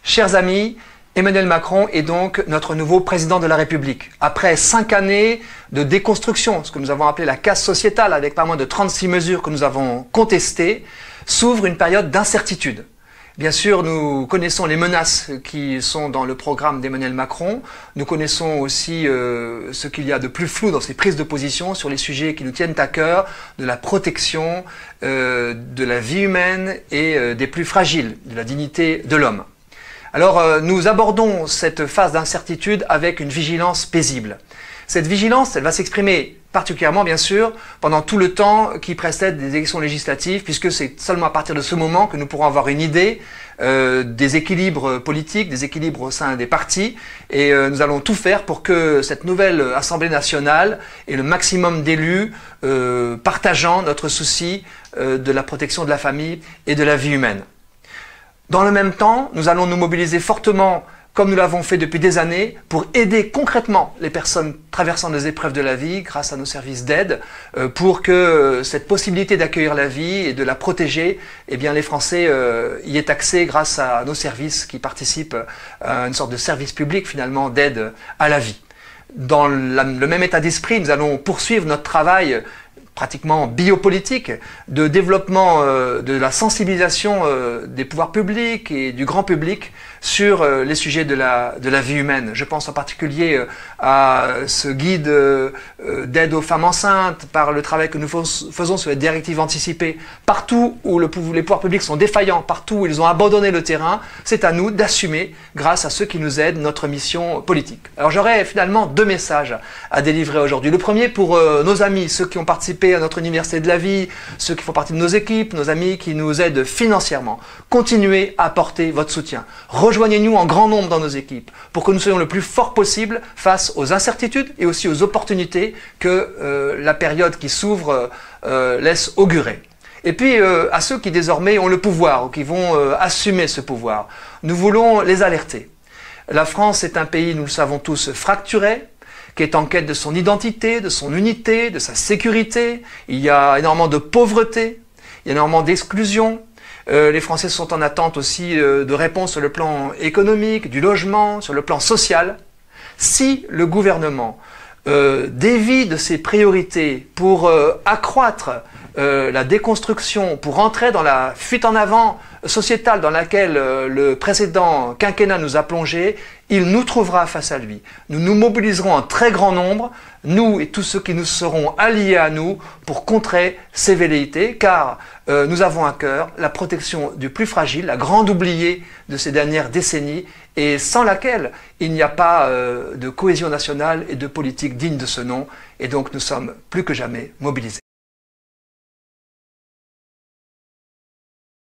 Chers amis, Emmanuel Macron est donc notre nouveau président de la République. Après 5 années de déconstruction, ce que nous avons appelé la casse sociétale, avec pas moins de 36 mesures que nous avons contestées, s'ouvre une période d'incertitude. Bien sûr, nous connaissons les menaces qui sont dans le programme d'Emmanuel Macron. Nous connaissons aussi ce qu'il y a de plus flou dans ses prises de position sur les sujets qui nous tiennent à cœur, de la protection, de la vie humaine et des plus fragiles, de la dignité de l'homme. Alors, nous abordons cette phase d'incertitude avec une vigilance paisible. Cette vigilance, elle va s'exprimer particulièrement, bien sûr, pendant tout le temps qui précède des élections législatives, puisque c'est seulement à partir de ce moment que nous pourrons avoir une idée des équilibres politiques, des équilibres au sein des partis, et nous allons tout faire pour que cette nouvelle Assemblée nationale ait le maximum d'élus partageant notre souci de la protection de la famille et de la vie humaine. Dans le même temps, nous allons nous mobiliser fortement, comme nous l'avons fait depuis des années, pour aider concrètement les personnes traversant des épreuves de la vie grâce à nos services d'aide, pour que cette possibilité d'accueillir la vie et de la protéger, eh bien, les Français y aient accès grâce à nos services qui participent à une sorte de service public finalement d'aide à la vie. Dans le même état d'esprit, nous allons poursuivre notre travail pratiquement biopolitique, de développement de la sensibilisation des pouvoirs publics et du grand public sur les sujets de la vie humaine. Je pense en particulier à ce guide d'aide aux femmes enceintes, par le travail que nous faisons sur les directives anticipées. Partout où les pouvoirs publics sont défaillants, partout où ils ont abandonné le terrain, c'est à nous d'assumer, grâce à ceux qui nous aident, notre mission politique. Alors j'aurais finalement 2 messages à délivrer aujourd'hui. Le premier pour nos amis, ceux qui ont participé à notre Université de la vie, ceux qui font partie de nos équipes, nos amis qui nous aident financièrement. Continuez à apporter votre soutien. Rejoignez-nous en grand nombre dans nos équipes pour que nous soyons le plus fort possible face aux incertitudes et aussi aux opportunités que la période qui s'ouvre laisse augurer. Et puis à ceux qui désormais ont le pouvoir ou qui vont assumer ce pouvoir, nous voulons les alerter. La France est un pays, nous le savons tous, fracturé, qui est en quête de son identité, de son unité, de sa sécurité. Il y a énormément de pauvreté, il y a énormément d'exclusion. Les Français sont en attente aussi de réponses sur le plan économique, du logement, sur le plan social. Si le gouvernement dévie de ses priorités pour accroître la déconstruction, pour entrer dans la fuite en avant sociétale dans laquelle le précédent quinquennat nous a plongés, il nous trouvera face à lui. Nous nous mobiliserons en très grand nombre, nous et tous ceux qui nous seront alliés à nous, pour contrer ces velléités, car nous avons à cœur la protection du plus fragile, la grande oubliée de ces dernières décennies, et sans laquelle il n'y a pas de cohésion nationale et de politique digne de ce nom, et donc nous sommes plus que jamais mobilisés.